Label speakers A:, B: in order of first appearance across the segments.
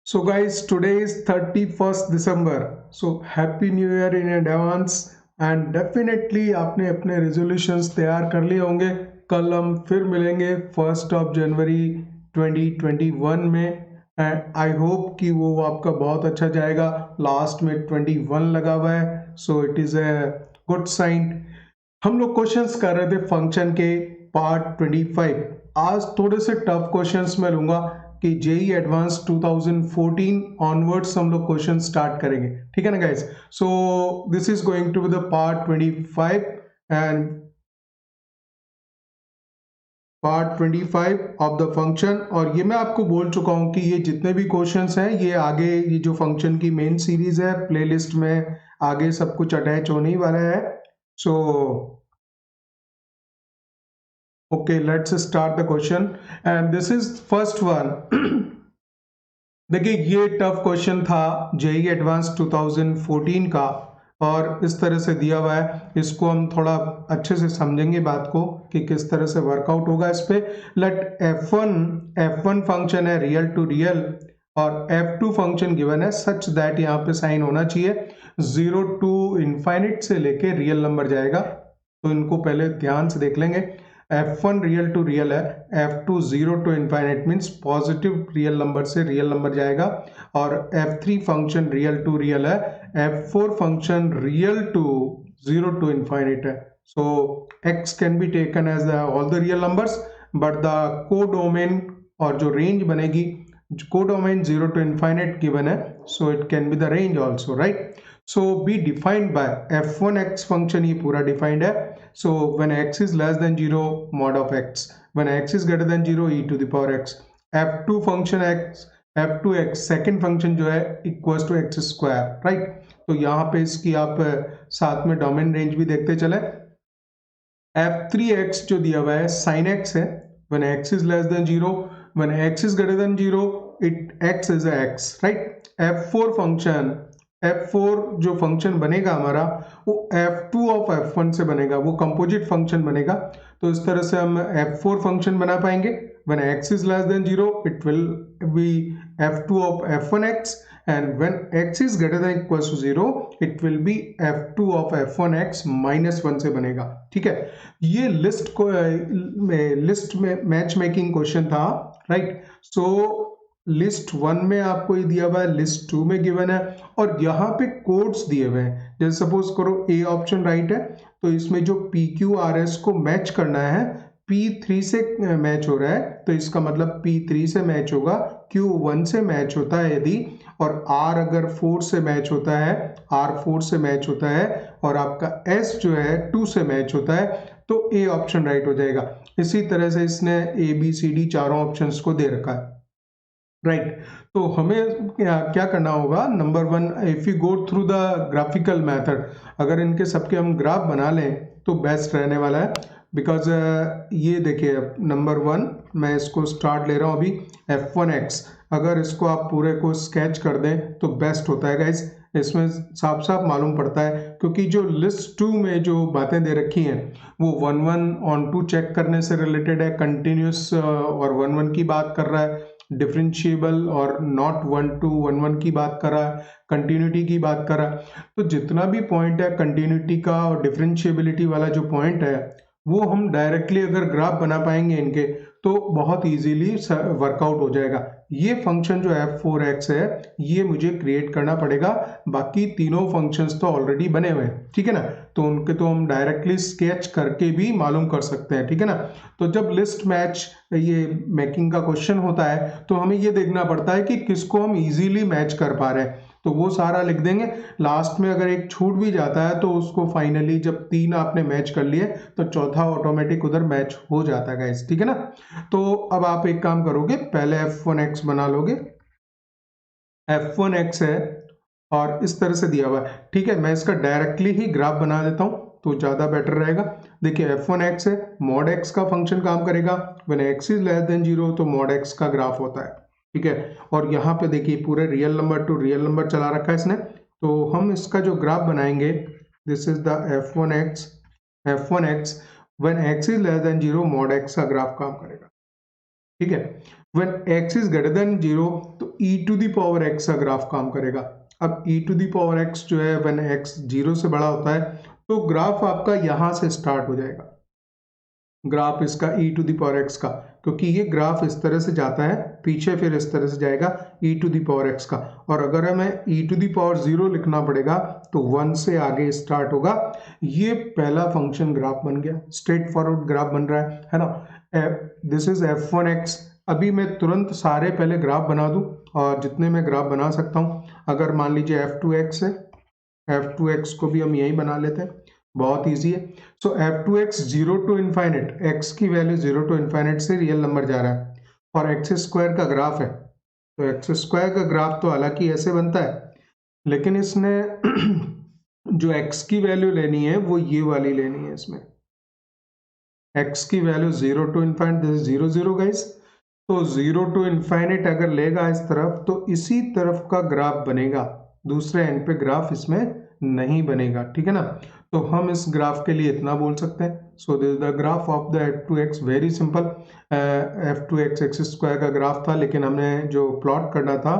A: So guys, today is 31st December. So happy new year in advance and definitely आपने अपने resolutions तैयार कर लिए होंगे. कल हम फिर मिलेंगे 1st of January 2021 में. आई होप कि वो आपका बहुत अच्छा जाएगा. लास्ट में 21 लगा हुआ है, so it is a good sign. हम लोग क्वेश्चंस कर रहे थे फंक्शन के पार्ट 25. आज थोड़े से टफ क्वेश्चंस मैं लूंगा कि जेई एडवांस 2014 ऑनवर्ड्स हम लोग क्वेश्चन स्टार्ट करेंगे. ठीक है ना guys? So this is going to be the part 25 and part 25 of the function. और ये मैं आपको बोल चुका हूं कि ये जितने भी क्वेश्चंस हैं ये आगे ये जो फंक्शन की मेन सीरीज है प्लेलिस्ट में आगे सब कुछ अटैच होने ही वाला है. सो okay, let's start the question and this is first one. देखिए ये टफ क्वेश्चन था जेई एडवांस 2014 का और इस तरह से दिया हुआ है. इसको हम थोड़ा अच्छे से समझेंगे बात को कि किस तरह से वर्कआउट होगा इस पे. लेट f1 फंक्शन है रियल टू रियल और f2 फंक्शन गिवन है सच दैट यहाँ पे साइन होना चाहिए 0 टू इनफाइनिट से लेके रियल नंबर जाएगा. तो इनको पहले ध्यान से देख लेंगे. f1 रियल टू रियल है, f2 0 to infinite means positive real number से रियल नंबर जाएगा और f3 function real to real है, f4 function real to 0 to infinite है. So x can be taken as all the real numbers but the codomain और जो range बनेगी codomain 0 to infinite given है, so it can be the range also, right. So be defined by f1x function ये पूरा defined है. So when x is less than 0 mod of x, when x is greater than 0 e to the power x. f2 function x, f2x second function जो है equals to x square, right. तो यहाँ पे इसकी आप साथ में डोमेन रेंज भी देखते चले. f3x जो दिया हुआ है sin x है, when x is less than 0, when x is greater than 0 x is a x, right. f4 function f4 जो फंक्शन बनेगा हमारा वो f2 ऑफ f1 से बनेगा, वो कंपोजिट फंक्शन बनेगा. तो इस तरह से हम f4 फंक्शन बना पाएंगे. when x is less than 0 it will be f2 of f1x and when x is greater than equals to 0 it will be f2 of f1x minus 1 से बनेगा. ठीक है, ये लिस्ट में मैच मेकिंग क्वेश्चन था, right. सो list 1 में आपको ये दिया हुआ है, लिस्ट 2 में गिवन है और यहाँ पे कोड्स दिए हुए हैं. जैसे सपोज करो ए ऑप्शन राइट है तो इसमें जो PQRS को मैच करना है P3 से मैच हो रहा है तो इसका मतलब P3 से मैच होगा, Q1 से मैच होता है यदि, और R अगर 4 से मैच होता है, R4 से मैच होता है और आपका S जो है 2 से मैच होता है तो ए ऑप्शन राइट हो जाएगा. इसी तरह से इसने ABCD चारों ऑप्शंस को दे रखा है, राइट. तो हमें क्या करना होगा, number 1 if you go through the graphical method, अगर इनके सबके हम ग्राफ बना लें तो बेस्ट रहने वाला है. बिकॉज ये देखिए नंबर 1 मैं इसको स्टार्ट ले रहा हूँ अभी f1x, अगर इसको आप पूरे को स्केच कर दें तो बेस्ट होता है गाइज. इसमें साफ साफ मालूम पड़ता है क्योंकि जो लिस्ट 2 में जो बातें दे रखी हैं वो 1 ऑन 2 चेक करने से रिलेटेड है, कंटिन्यूस और 1 की बात कर रहा है, डिफरेंशिएबल और नॉट 1 to 1 की बात कर रहा है, कंटिन्यूटी की बात कर रहा है. तो जितना भी पॉइंट है कंटिन्यूटी का और डिफरेंशिएबिलिटी वाला जो पॉइंट है वो हम डायरेक्टली अगर ग्राफ बना पाएंगे इनके तो बहुत इजीली वर्कआउट हो जाएगा. ये फंक्शन जो f4x है ये मुझे क्रिएट करना पड़ेगा, बाकी तीनों फंक्शंस तो ऑलरेडी बने हुए हैं, ठीक है ना. तो उनके तो हम डायरेक्टली स्केच करके भी मालूम कर सकते हैं, ठीक है ना. तो जब लिस्ट मैच ये मेकिंग का क्वेश्चन होता है तो हमें ये देखना पड़ता है कि किसको हम इजीली मैच कर पा रहे हैं, तो वो सारा लिख देंगे. लास्ट में अगर एक छूट भी जाता है तो उसको फाइनली जब 3 आपने मैच कर लिए तो चौथा ऑटोमेटिक उधर मैच हो जाता है गाइस, ठीक है ना. तो अब आप एक काम करोगे, पहले f1x बना लोगे. f1x है और इस तरह से दिया हुआ है, ठीक है. मैं इसका डायरेक्टली ही ग्राफ बना देता हूं तो ज्यादा बेटर रहेगा. देखिए f1x है, mod x का फंक्शन काम करेगा, when x is less than 0 तो mod x का ग्राफ होता है, ठीक है. और यहाँ पे देखिए पूरे real number to real number चला रखा है इसने, तो हम इसका जो ग्राफ बनाएंगे this is the f1x when x is less than 0 mod x का ग्राफ काम करेगा. ठीक है। When x is greater than 0 तो e to the power x का ग्राफ काम करेगा। अब e to the power x जो है व्हेन x 0 से बड़ा होता है तो ग्राफ आपका यहां से स्टार्ट हो जाएगा, ग्राफ इसका e to the power x का, क्योंकि ये ग्राफ इस तरह से जाता है पीछे, फिर इस तरह से जाएगा e to the power x का। और अगर हमें e टू द पावर 0 लिखना पड़ेगा तो 1 से आगे स्टार्ट होगा। ये पहला फंक्शन ग्राफ बन गया, स्ट्रेट फॉरवर्ड ग्राफ बन रहा है ना। This is f1x। अभी मैं तुरंत सारे पहले ग्राफ बना दूं, और जितने मैं ग्राफ बना सकता हूं, अगर मान लीजिए f2x है, f2x को भी हम यही बना लेते हैं, बहुत इजी है। सो f2x 0 टू इनफाइनेट, x की वैल्यू 0 टू इनफाइनेट से रियल नंबर जा रहा है, और एक्स स्क्वायर का ग्राफ है, तो एक्स स्क्वायर का ग्राफ तो हालांकि ऐसे बनता है, लेकिन इसने जो x की वैल्यू लेनी है वो ये वाली लेनी है। इसमें x की value 0 to infinite, this is 0 0 guys, तो 0 टू इनफाइनेट अगर लेगा इस तरफ तो इसी तरफ का ग्राफ बनेगा, दूसरे एंड पे ग्राफ इसमें नहीं बनेगा, ठीक है ना। तो हम इस ग्राफ के लिए इतना बोल सकते हैं, सो this is the graph of the f2x, very simple. f2x x square का ग्राफ था, लेकिन हमने जो प्लॉट करना था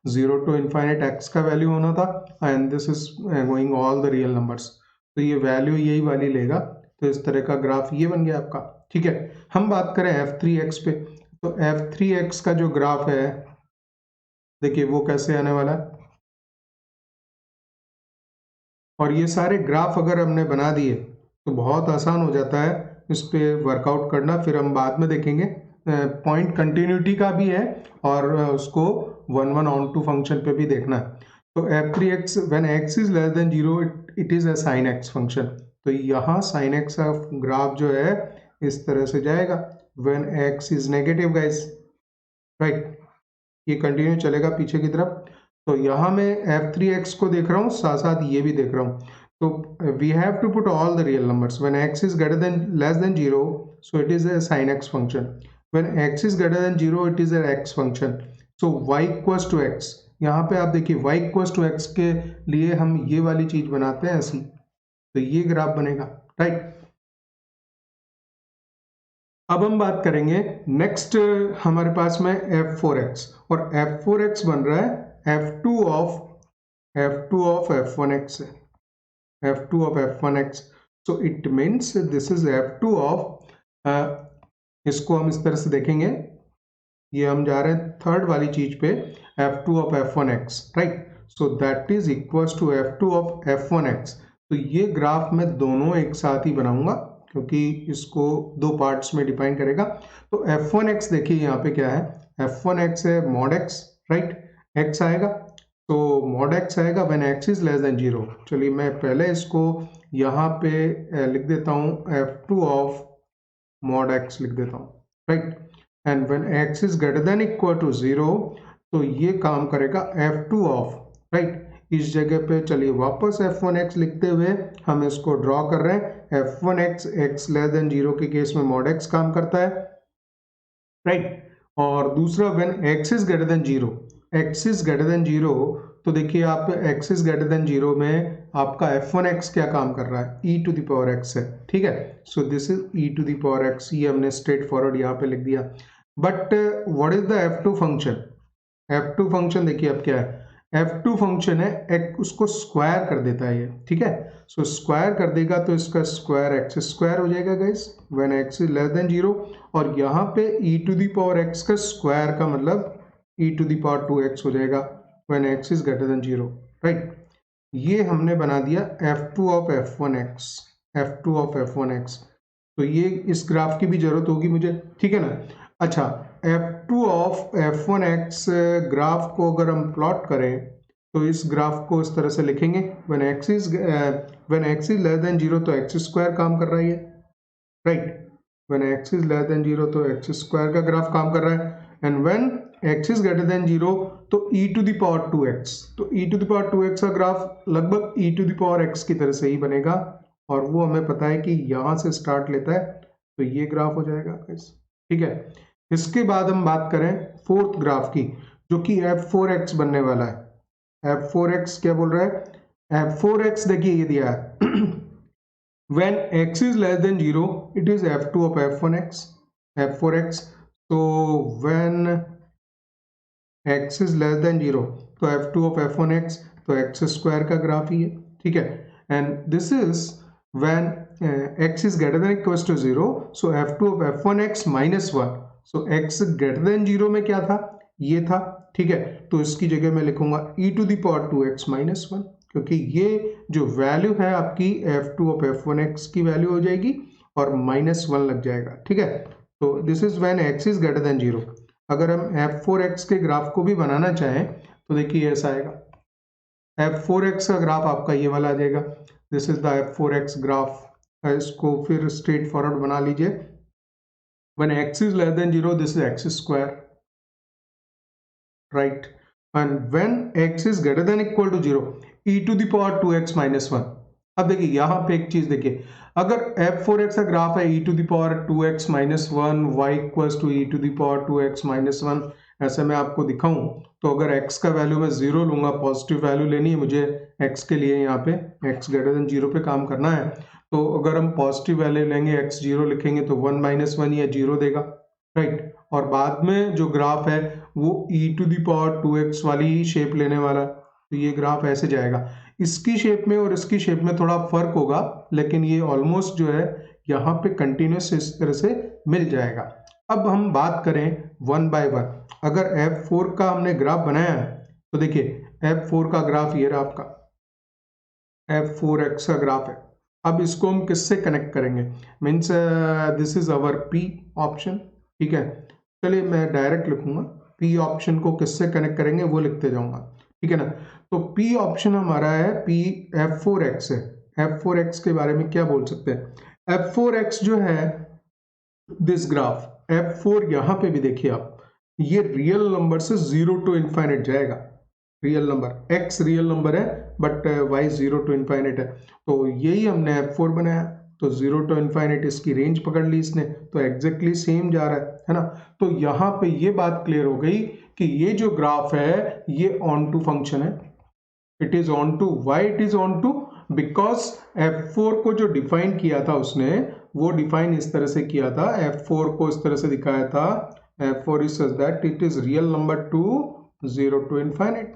A: 0 टू इनफाइनेट x का वैल्यू होना था, and this is going all the real numbers, तो ये वैल्यू यही वाली लेगा, तो इस तरह का ग्राफ ये बन गया आपका, ठीक है। हम बात करें f3x पे, तो f3x का जो ग्राफ है देखिए वो कैसे आने वाला है, और ये सारे ग्राफ अगर हमने बना दिए तो बहुत आसान हो जाता है इस पे वर्कआउट करना, फिर हम बाद में देखेंगे। पॉइंट कंटिन्यूटी का भी है, और उसको 1 1 ऑन टू फंक्शन पे भी देखना है। तो f3x when x is less than 0 it is a sin x function, तो यहाँ sin x का ग्राफ जो है इस तरह से जाएगा when x is negative guys, right, ये कंटिन्यू चलेगा पीछे की तरफ। तो यहाँ मैं f3x को देख रहा हूँ, साथ साथ ये भी देख रहा हूँ, तो we have to put all the real numbers. When x is greater than less than 0 so it is a sin x function, when x is greater than 0 it is a x function, so y equals to x। यहाँ पे आप देखिए y equals to x के लिए हम ये वाली चीज बनाते हैं ऐसी, तो ये ग्राफ बनेगा, राइट। अब हम बात करेंगे नेक्स्ट, हमारे पास में f4x, और f4x बन रहा है f2 of f1x, f2 of f1x, so it means this is f2 of, इसको हम इस तरह से देखेंगे, ये हम जा रहे हैं थर्ड वाली चीज पे, f2 of f1x, right, so that is equals to f2 of f1x। तो ये ग्राफ मैं दोनों एक साथ ही बनाऊंगा, क्योंकि इसको दो पार्ट्स में डिफाइन करेगा। तो f1x देखिए यहाँ पे क्या है, f1x है mod x, राइट, x आएगा, तो mod x आएगा when x is less than 0। चलिए मैं पहले इसको यहाँ पे लिख देता हूँ f2 ऑफ mod x लिख देता हूँ, right, and when x is greater than equal to 0 तो ये काम करेगा f2 ऑफ, राइट, इस जगह पे चलिए वापस f1x लिखते हुए हम इसको ड्रॉ कर रहे हैं, f1x x लेस देन 0 के केस में mod x काम करता है, राइट, और दूसरा when x is greater than 0, x is greater than 0, तो देखिए आप x इज ग्रेटर देन 0 में आपका f1x क्या काम कर रहा है, e to the power x है, ठीक है, so this is e to the power x, ये हमने स्ट्रेट फॉरवर्ड यहाँ पे लिख दिया। But what is the f2 function, f2 function देखिए अब क्या है, f2 फंक्शन है एक, उसको स्क्वायर कर देता है ये, ठीक है, सो स्क्वायर कर देगा तो इसका स्क्वायर एक्स स्क्वायर हो जाएगा guys when x is less than 0, और यहाँ पे e to the power x का स्क्वायर का मतलब e to the power 2x हो जाएगा when x is greater than 0, right. ये हमने बना दिया f2 of f1x, f2 of f1x, तो ये इस ग्राफ की भी जरूरत होगी मुझे, ठीक है ना। अच्छा, f2 ऑफ f1x ग्राफ को अगर हम प्लॉट करें तो इस ग्राफ को इस तरह से लिखेंगे, when x is less than 0 तो x स्क्वायर काम कर रहा है, right, when x is less than 0 तो x स्क्वायर का ग्राफ काम कर रहा है, and when x is greater than 0 तो e to the power 2x, तो e to the power 2x का ग्राफ लगभग e to the power x की तरह से ही बनेगा, और वो हमें पता है कि यहां से स्टार्ट लेता है, तो ये ग्राफ हो जाएगा, ठीक है। इसके बाद हम बात करें फोर्थ ग्राफ की, जो कि f4x बनने वाला है। f4x क्या बोल रहा है, f4x देखिए ये दिया है when x is less than 0 it is f2 of f4x, तो when x is less than 0 तो f2 ऑफ f1x तो x स्क्वायर का ग्राफ ही है, ठीक है। And this is when x is greater than equals to 0 so f2 of f1x minus 1 so x greater than 0 में क्या था, ये था, ठीक है। तो इसकी जगह मैं लिखूंगा e to the power 2x minus 1 क्योंकि ये जो वैल्यू है आपकी f2 ऑफ f1x की वैल्यू हो जाएगी और माइनस 1 लग जाएगा, ठीक है। तो this is when x is greater than 0। अगर हम f4x के ग्राफ को भी बनाना चाहें तो देखिए ऐसा आएगा, f4x का ग्राफ आपका ये वाला आ जाएगा, this is the f4x graph. इसको फिर स्ट्रेट फॉरवर्ड बना लीजिए, when x is less than 0 this is x square, right, and when x is greater than equal to 0 e to the power 2x minus 1। अब देखिए यहाँ पे एक चीज देखिए, अगर f4x का ग्राफ है e to the power 2x minus 1 y equals to e to the power 2x minus 1 ऐसे मैं आपको दिखाऊं तो अगर x का वैल्यू मैं 0 लूंगा, पॉजिटिव वैल्यू लेनी है मुझे x के लिए, यहाँ पे x ग्रेटर देन 0 पे काम करना है, तो अगर हम पॉजिटिव वैल्यू लेंगे x 0 लिखेंगे तो 1 माइनस 1 या 0 देगा, राइट। और बाद में जो ग्राफ है वो e to the power 2x वाली ही शेप लेने वाला, तो ये ग्राफ ऐसे जाएगा। इसकी शेप में और इसकी शेप में थोड़ा फर्क होगा लेकिन ये ऑलमोस्ट जो है यहाँ पे कंटिन्यूस इस तरह से मिल जाएगा। अब हम बात करें वन बाय वन, अगर f4 का हमने ग्राफ बनाया है तो देखिए f4 का ग्राफ ये रहा आपका, f4x का ग्राफ है। अब इसको हम किससे कनेक्ट करेंगे, means this is our p option, ठीक है। चलिए मैं डायरेक्ट लिखूंगा, p ऑप्शन को किससे कनेक्ट करेंगे वो लिखते जाऊंगा, ठीक है ना। तो p ऑप्शन हमारा है p f4x है। f4x के बारे में क्या बोल सकते हैं, f4x जो है दिस ग्राफ f4 यहाँ पे भी देखिए आप, ये रियल नंबर से 0 टू इनफाइनाइट जाएगा, real number x real number है बट y 0 टू इनफाइनाइट है, तो यही हमने f4 बनाया, तो 0 टू इनफाइनाइट इसकी रेंज पकड़ ली इसने, तो एग्जैक्टली सेम जा रहा है ना। तो यहाँ पे ये बात क्लियर हो गई कि ये जो ग्राफ है ये ऑन टू फंक्शन है, it is onto, why it is onto, because f4 को जो डिफाइन किया था उसने वो डिफाइन इस तरह से किया था, f4 को इस तरह से दिखाया था, f4 is such that it is real number to 0 to infinite.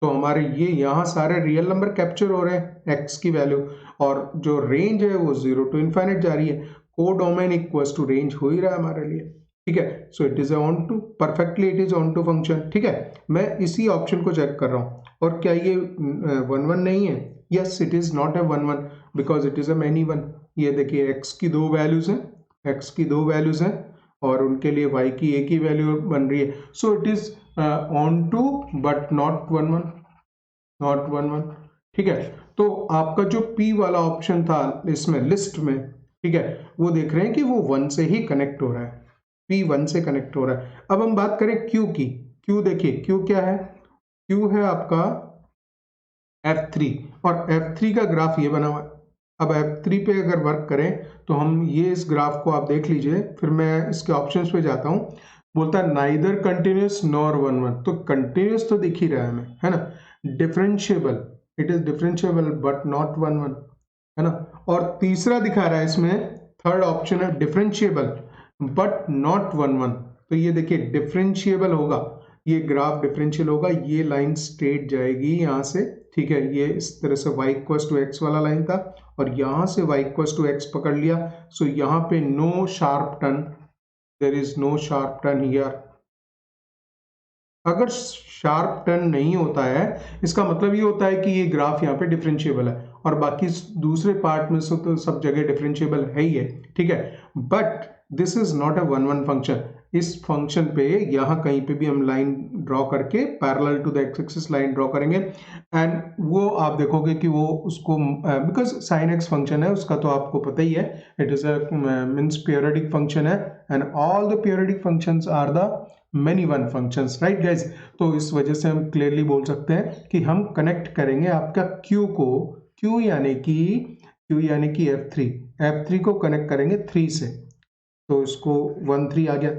A: तो हमारे ये यहाँ सारे रियल नंबर कैप्चर हो रहे हैं x की वैल्यू, और जो रेंज है वो 0 टू इनफाइनाइट जा रही है, कोडोमेन इक्वल्स टू रेंज हो ही रहा है हमारे लिए, ठीक है। So it is onto, perfectly it is onto function, ठीक है। मैं इसी ऑप्शन को चेक कर रहा हूँ, और क्या ये 1 1 नहीं है, yes it is not a 1 1 because it is a many one. ये देखिए x की दो वैल्यूज हैं, x की दो वैल्यूज हैं और उनके लिए y की एक ही वैल्यू बन रही है, so it is onto but not 1 1, not 1 1, ठीक है। तो आपका जो p वाला ऑप्शन था इसमें लिस्ट में, ठीक है, वो देख रहे हैं कि वो 1 से ही कनेक्ट हो रहा है, p 1 से कनेक्ट हो रहा है। अब हम बात करें q की, q देखिए q क्या है, q है आपका f3 और f3 का ग्राफ ये बना हुआ है। अब f3 पे अगर वर्क करें तो हम ये इस ग्राफ को आप देख लीजिए, फिर मैं इसके ऑप्शंस पे जाता हूँ, बोलता है नाइदर कंटिन्यूस नॉर 1 1, तो कंटिन्यूस तो दिख ही रहा है हमें, है ना, differentiable, it is differentiable but not 1 1, है ना। और तीसरा दिखा रहा है इसमें, थर्ड ऑप्शन है डिफरेंशिएबल बट नॉट 1 1, तो ये देखिए डिफरेंशिएबल होगा, ये ग्राफ डिफरेंशियल होगा, ये लाइन स्ट्रेट जाएगी यहाँ से, ठीक है, ये इस तरह से y इक्वल्स टू एक्स वाला लाइन था और यहाँ से y इक्वल्स टू एक्स पकड़ लिया, सो यहाँ पे no sharp turn, there is no sharp turn here. अगर शार्प टर्न नहीं होता है इसका मतलब ये होता है कि ये ग्राफ यहाँ पे डिफरेंशिएबल है, और बाकी दूसरे पार्ट में से तो सब जगह डिफरेंशिएबल है ही है, ठीक है। But this is not a 1 1 function, इस फंक्शन पे यहाँ कहीं पे भी हम लाइन ड्रॉ करके parallel to the x axis line draw करेंगे, एंड वो आप देखोगे कि वो उसको बिकॉज साइन एक्स फंक्शन है उसका, तो आपको पता ही है it is a means periodic function है, and all the periodic functions are the many one functions, right guys. तो इस वजह से हम क्लियरली बोल सकते हैं कि हम कनेक्ट करेंगे आपका q को, q यानी कि f3 को कनेक्ट करेंगे 3 से, तो इसको 1 3 आ गया।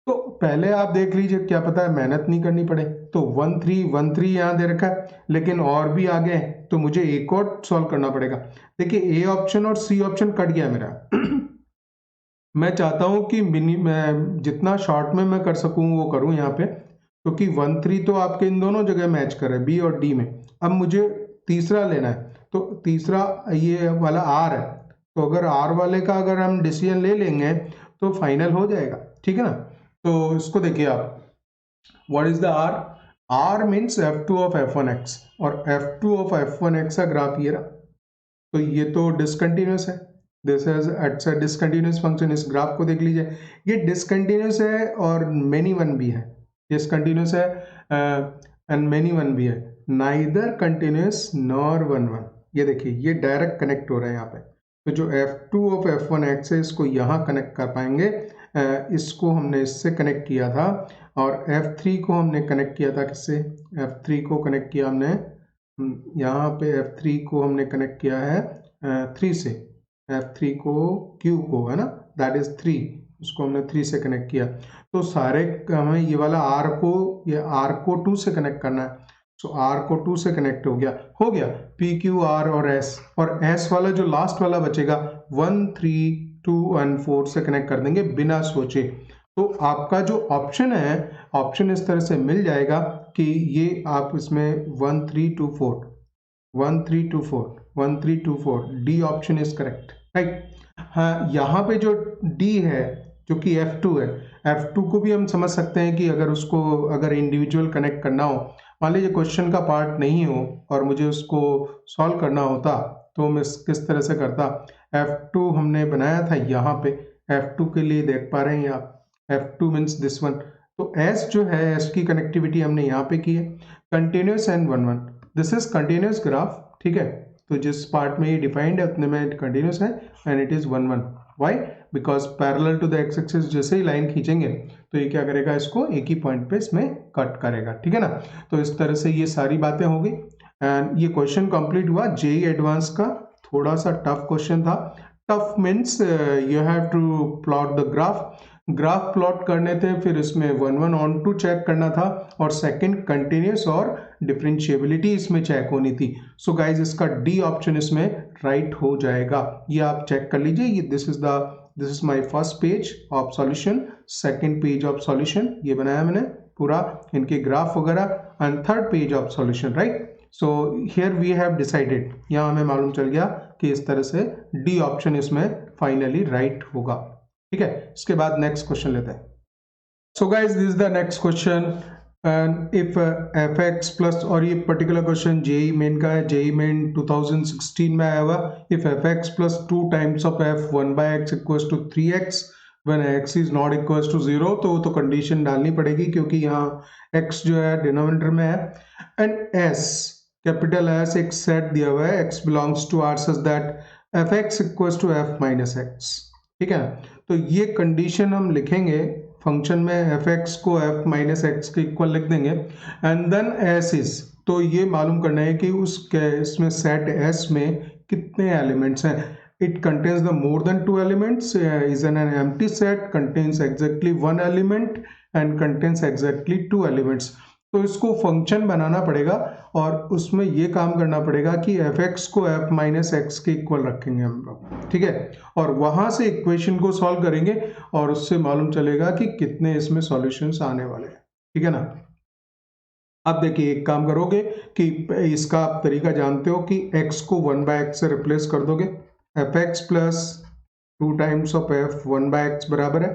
A: तो पहले आप देख लीजिए, क्या पता है मेहनत नहीं करनी पड़े, तो 1 3 यहाँ दे रखा है, लेकिन और भी आगे है तो मुझे एक और सॉल्व करना पड़ेगा। देखिए ए ऑप्शन और सी ऑप्शन कट गया मेरा मैं चाहता हूँ कि मैं जितना शॉर्ट में मैं कर सकूँ वो करूँ यहाँ पे, क्योंकि 1 3 तो आपके इन दोनों जगह मैच कर रहे हैं, बी और डी में। अब मुझे तीसरा लेना है, तो तीसरा ये वाला आर है, तो अगर आर वाले का अगर हम डिसीजन ले लेंगे तो फाइनल हो जाएगा, ठीक है ना। तो इसको देखिए आप, what is the R? R means F2 of F1x, और F2 ऑफ F1x का ग्राफ ये रहा, तो ये तो डिसकंटिन्यूस है, this is it's a discontinuous function. इस ग्राफ को देख लीजिए, ये डिसकंटिन्यूस है और मेनी वन भी है, डिसकंटिन्यूस है एंड मेनी वन भी है, neither continuous nor one one. ये देखिए ये डायरेक्ट कनेक्ट हो रहा है यहाँ पे, तो जो F2 ऑफ F1x है इसको यहाँ कनेक्ट कर पाएंगे, इसको हमने इससे कनेक्ट किया था, और F3 को हमने कनेक्ट किया था किससे? F3 को कनेक्ट किया हमने यहाँ पे, F3 को हमने कनेक्ट किया है 3 से, F3 को Q को, है ना, दैट इज 3, उसको हमने 3 से कनेक्ट किया। तो सारे हमें ये वाला R को, ये R को 2 से कनेक्ट करना है, सो R को 2 से कनेक्ट हो गया P Q R और S, और S वाला जो लास्ट वाला बचेगा 1 3 2 और 4 से कनेक्ट कर देंगे बिना सोचे। तो आपका जो ऑप्शन है, ऑप्शन इस तरह से मिल जाएगा कि ये आप इसमें 1 3 2 4 1 3 2 4 1 3 2 4, D option is correct, right. हाँ, यहाँ पे जो डी है जो कि F2 है, F2 को भी हम समझ सकते हैं कि अगर उसको अगर इंडिविजुअल कनेक्ट करना हो, मान लीजिए क्वेश्चन का पार्ट नहीं हो और मुझे उसको सॉल्व करना होता, तो मैं किस तरह से करता। F2 हमने बनाया था यहाँ पे, F2 के लिए देख पा रहे हैं आप, F2 मीन्स दिस वन, तो S जो है, S की कनेक्टिविटी हमने यहाँ पे की है, continuous and one one, this is continuous graph, ठीक है। तो जिस पार्ट में ये डिफाइंड है उतने में कंटिन्यूस है, and it is one one. Why? Because parallel to the x axis जैसे ही लाइन खींचेंगे तो ये क्या करेगा, इसको एक ही पॉइंट पे इसमें कट करेगा, ठीक है ना। तो इस तरह से ये सारी बातें हो गई, एंड ये क्वेश्चन कंप्लीट हुआ। जेई एडवांस का थोड़ा सा टफ क्वेश्चन था। Tough means you have to plot the graph plot करने थे, फिर इसमें one one onto check करना था, और सेकंड कंटिन्यूस और डिफरेंशिएबिलिटी इसमें चेक होनी थी। सो गाइज इसका डी ऑप्शन इसमें राइट हो जाएगा, ये आप चेक कर लीजिए। ये this is my first page of solution, second page of solution ये बनाया मैंने पूरा, इनके ग्राफ वगैरह, and third page of solution, right. So here we have decided, यहाँ हमें मालूम चल गया कि इस तरह से डी ऑप्शन इसमें फाइनली राइट होगा, ठीक है। इसके बाद नेक्स्ट क्वेश्चन लेते हैं। So guys this is the next question, and if fx plus, और ये पर्टिकुलर क्वेश्चन जेई मेन का है, जेई मेन 2016 में आया हुआ। If fx plus 2 times of f 1 by x equals to 3x when x is not equals to 0, तो condition डालनी पड़ेगी क्योंकि यहाँ x जो है डिनोमिनेटर में है, एंड s कैपिटल S एक सेट दिया हुआ है, x belongs to R such that fx equals to f minus x, ठीक है। तो ये कंडीशन हम लिखेंगे फंक्शन में, fx को f माइनस एक्स के इक्वल लिख देंगे, एंड देन s इज, तो ये मालूम करना है कि इसमें सेट s में कितने एलिमेंट्स हैं। It contains the more than 2 elements, is an empty set, contains exactly 1 element and contains exactly 2 elements. तो इसको फंक्शन बनाना पड़ेगा, और उसमें ये काम करना पड़ेगा कि fx को f माइनस एक्स के इक्वल रखेंगे हम लोग, ठीक है, और वहां से इक्वेशन को सॉल्व करेंगे, और उससे मालूम चलेगा कि कितने इसमें सॉल्यूशंस आने वाले हैं, ठीक है ना। अब देखिए एक काम करोगे कि इसका आप तरीका जानते हो कि x को 1 by x से रिप्लेस कर दोगे, fx plus 2 times of f 1 by x बराबर है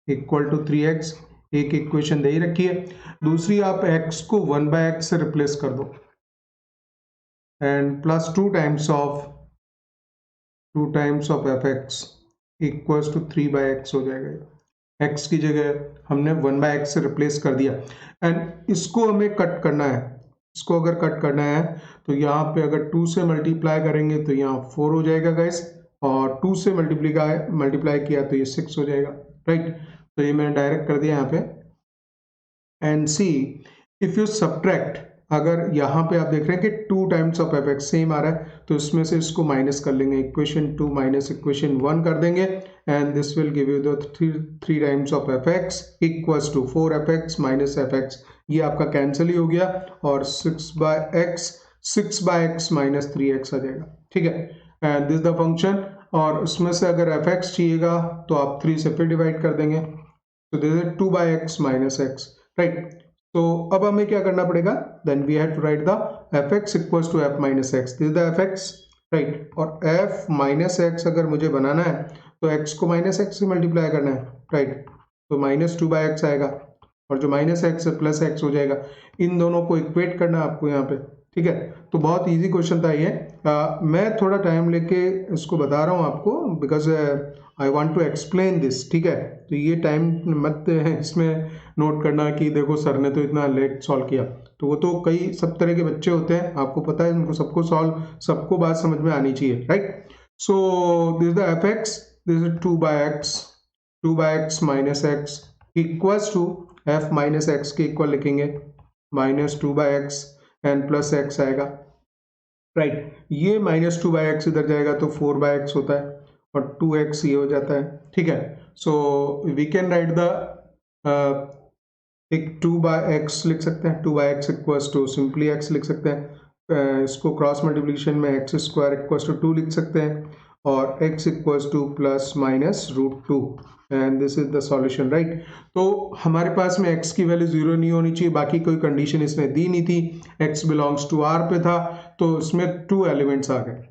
A: इक्वल टू 3x, एक इक्वेशन दे ही रखी है। दूसरी आप x को 1 by x से रिप्लेस कर दो, and plus 2 times of fx equals to 3 by x हो जाएगा। x की जगह हमने 1 by x से रिप्लेस कर दिया, एंड इसको हमें कट करना है। इसको अगर कट करना है तो यहाँ पे अगर 2 से मल्टीप्लाई करेंगे तो यहाँ 4 हो जाएगा गाइस, और 2 से मल्टीप्लाई किया तो ये 6 हो जाएगा, राइट। तो ये मैंने डायरेक्ट कर दिया यहाँ पे, and see if you subtract, अगर यहाँ पे आप देख रहे हैं कि 2 टाइम्स ऑफ fx सेम आ रहा है, तो इसमें से इसको माइनस कर लेंगे, इक्वेशन 2 माइनस इक्वेशन 1 कर देंगे, and this will give you the 3 times of fx equals to 4fx minus fx, ये आपका कैंसिल ही हो गया, और 6 by x माइनस 3x आ जाएगा, ठीक है। एंड दिस द फंक्शन, और उसमें से अगर एफ एक्स चाहिएगा तो आप 3 से फिर डिवाइड कर देंगे, तो this is 2/x minus x, right. तो अब हमें क्या करना पड़ेगा, then we have to write the f x equals to f minus x, this is the f x, right. और एफ माइनस एक्स अगर मुझे बनाना है तो एक्स को माइनस एक्स से मल्टीप्लाई करना है, राइट। तो -2/x आएगा और जो माइनस एक्स प्लस एक्स हो जाएगा, इन दोनों को इक्वेट करना है आपको यहाँ पे, ठीक है। तो बहुत इजी क्वेश्चन था ये। मैं थोड़ा टाइम लेके इसको बता रहा हूँ आपको, because I want to explain this, ठीक है। तो ये टाइम मत इसमें नोट करना कि देखो सर ने तो इतना लेट सॉल्व किया, तो वो तो कई सब तरह के बच्चे होते हैं, आपको पता है, उनको सबको बात समझ में आनी चाहिए, right. So this the f x, this is 2/x minus x equals to f minus x के इक्वल लिखेंगे -2/x एंड प्लस एक्स आएगा, राइट। ये -2/x इधर जाएगा तो 4/x होता है और 2x ये हो जाता है, ठीक है। So we can write the एक 2/x लिख सकते हैं, 2/x equals to simply x लिख सकते हैं, इसको क्रॉस मल्टीप्लिकेशन में x² इक्वल्स टू 2 लिख सकते हैं और x equals two plus minus √2 and this is the solution, right. तो हमारे पास में x की वैल्यू 0 नहीं होनी चाहिए, बाकी कोई कंडीशन इसने दी नहीं थी, x बिलोंग्स टू R पे था, तो इसमें 2 एलिमेंट्स आ गए,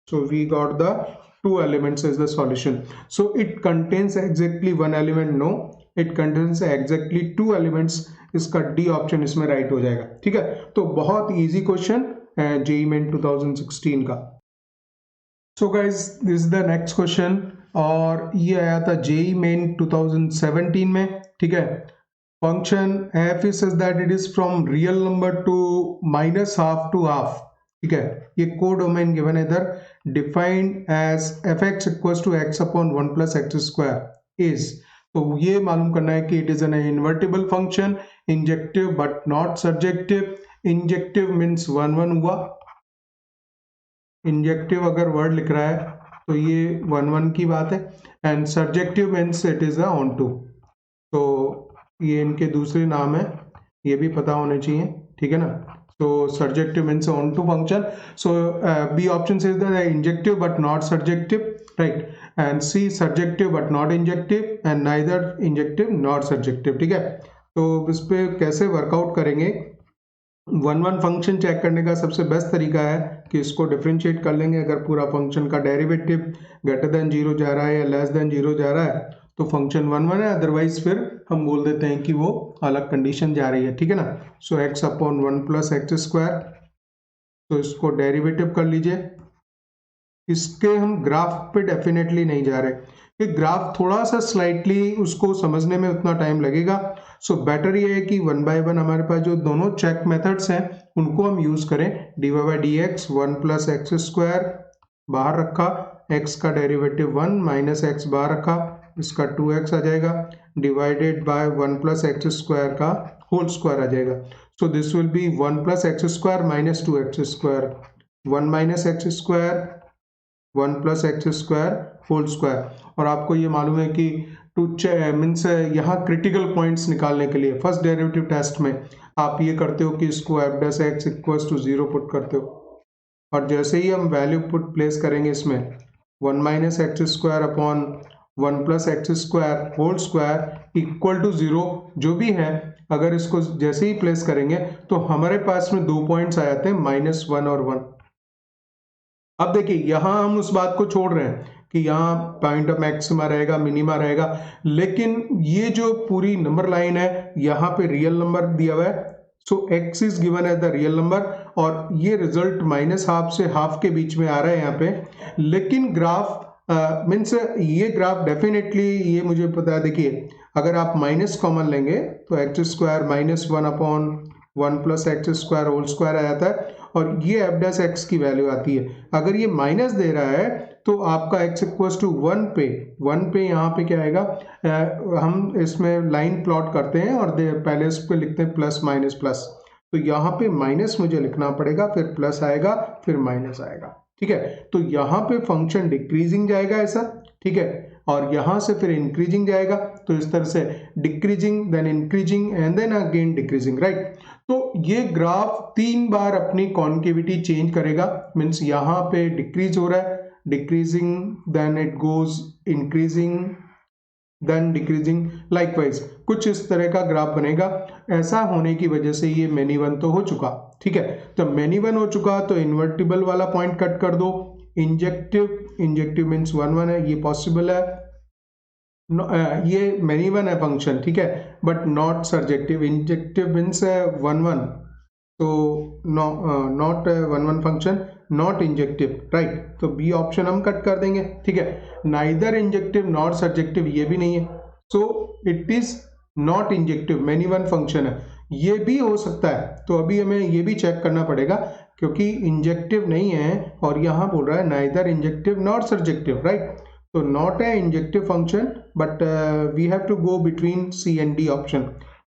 A: so we got the 2 elements is the solution. So it contains exactly 1 element, no, it contains exactly 2 elements, इसका D ऑप्शन इसमें राइट हो जाएगा, ठीक है। तो बहुत इजी क्वेश्चन है जेईई मेन 2016 का। सो guys this is the next question, और ये आया था जेईई मेन 2017 में, ठीक है। Function f is such that it is from real number to -half to half, ठीक है। ये कोडोमेन गिवन है इधर, defined as f(x) equals to x upon 1 plus x square is, तो ये मालूम करना है कि it is an invertible function, injective but not surjective. Injective means 1 1 हुआ, इंजेक्टिव अगर वर्ड लिख रहा है तो ये 1 1 की बात है, and surjective means it is onto, तो ये इनके दूसरे नाम है, ये भी पता होने चाहिए, ठीक है ना। So surjective means on to function. So B option says that injective but not surjective, right? And C surjective but not injective, and neither injective nor surjective, ठीक है। तो इस पे कैसे वर्कआउट करेंगे, 1 1 फंक्शन चेक करने का सबसे बेस्ट तरीका है कि इसको डिफरेंशिएट कर लेंगे। अगर पूरा फंक्शन का डेरिवेटिव ग्रेटर देन 0 जा रहा है या लेस देन 0 जा रहा है तो फंक्शन 1 1 है, अदरवाइज फिर हम बोल देते हैं कि वो अलग कंडीशन जा रही है, ठीक है ना। सो x upon 1 plus x square, तो इसको डेरिवेटिव कर लीजिए। इसके हम ग्राफ पे डेफिनेटली नहीं जा रहे, कि ग्राफ थोड़ा सा स्लाइटली उसको समझने में उतना टाइम लगेगा। सो बेटर ये है कि 1 बाय 1 हमारे पास जो दोनों चेक मेथड्स हैं उनको हम यूज करें। dy/dx 1 प्लस एक्स स्क्वायर बाहर रखा, x का डेरिवेटिव 1 माइनस एक्स बाहर रखा, इसका 2x आ जाएगा, divided by 1 plus x square का होल स्क्वायर आ जाएगा। So this will be 1 plus x square minus 2x square, 1 minus x square 1 plus x square whole square. और आपको ये मालूम है कि मीन्स यहाँ क्रिटिकल पॉइंट्स निकालने के लिए फर्स्ट डेरिवेटिव टेस्ट में आप ये करते हो कि इसको f(x) इक्वल्स टू 0 पुट करते हो, और जैसे ही हम वैल्यू पुट प्लेस करेंगे इसमें 1 minus x square upon 1 plus x square whole square equal to 0 जो भी है, अगर इसको जैसे ही प्लेस करेंगे तो हमारे पास में 2 पॉइंट्स आ जाते हैं -1 और 1। अब देखिए यहाँ हम उस बात को छोड़ रहे हैं कि यहाँ पॉइंट ऑफ मैक्सिमा रहेगा, मिनिमा रहेगा, लेकिन ये जो पूरी नंबर लाइन है यहाँ पे रियल नंबर दिया हुआ है, so x is given as the real number, और ये रिजल्ट -half से हाफ के बीच में आ रहा है यहाँ पे। लेकिन ग्राफ मीन्स ये ग्राफ डेफिनेटली, ये मुझे पता है, देखिए अगर आप माइनस कॉमन लेंगे तो x square -1 upon 1 plus x square whole square आ जाता है, और ये f(x) की वैल्यू आती है। अगर ये माइनस दे रहा है तो आपका x इक्वल्स टू 1 पे यहाँ पे क्या आएगा, हम इसमें लाइन प्लॉट करते हैं और पहले इस पे लिखते हैं प्लस माइनस प्लस, तो यहाँ पे माइनस मुझे लिखना पड़ेगा, फिर प्लस आएगा, फिर माइनस आएगा, ठीक है। तो यहाँ पे फंक्शन डिक्रीजिंग जाएगा ऐसा, ठीक है, और यहाँ से फिर इंक्रीजिंग जाएगा, तो इस तरह से decreasing then increasing and then again decreasing, right. तो ये ग्राफ 3 बार अपनी कॉन्केविटी चेंज करेगा, मीन्स यहाँ पे डिक्रीज हो रहा है, decreasing, then it goes increasing, then decreasing likewise, कुछ इस तरह का ग्राफ बनेगा। ऐसा होने की वजह से ये मैनी वन तो हो चुका, ठीक है। तो मैनी वन हो चुका तो इन्वर्टिबल वाला पॉइंट कट कर दो। इंजेक्टिव मीन्स 1 1 है, ये पॉसिबल है। ये मैनी वन है फंक्शन, ठीक है, but not surjective. Injective means 1 1, तो not 1 1 function, not injective, right. तो बी ऑप्शन हम कट कर देंगे, ठीक है। नाइदर इंजेक्टिव नॉट सर्जेक्टिव ये भी नहीं है, so it is not injective, many one function है। ये भी हो सकता है, तो अभी हमें ये भी चेक करना पड़ेगा क्योंकि इंजेक्टिव नहीं है और यहाँ बोल रहा है neither injective not surjective, right. तो नॉट है injective function, but we have to go between c and d option.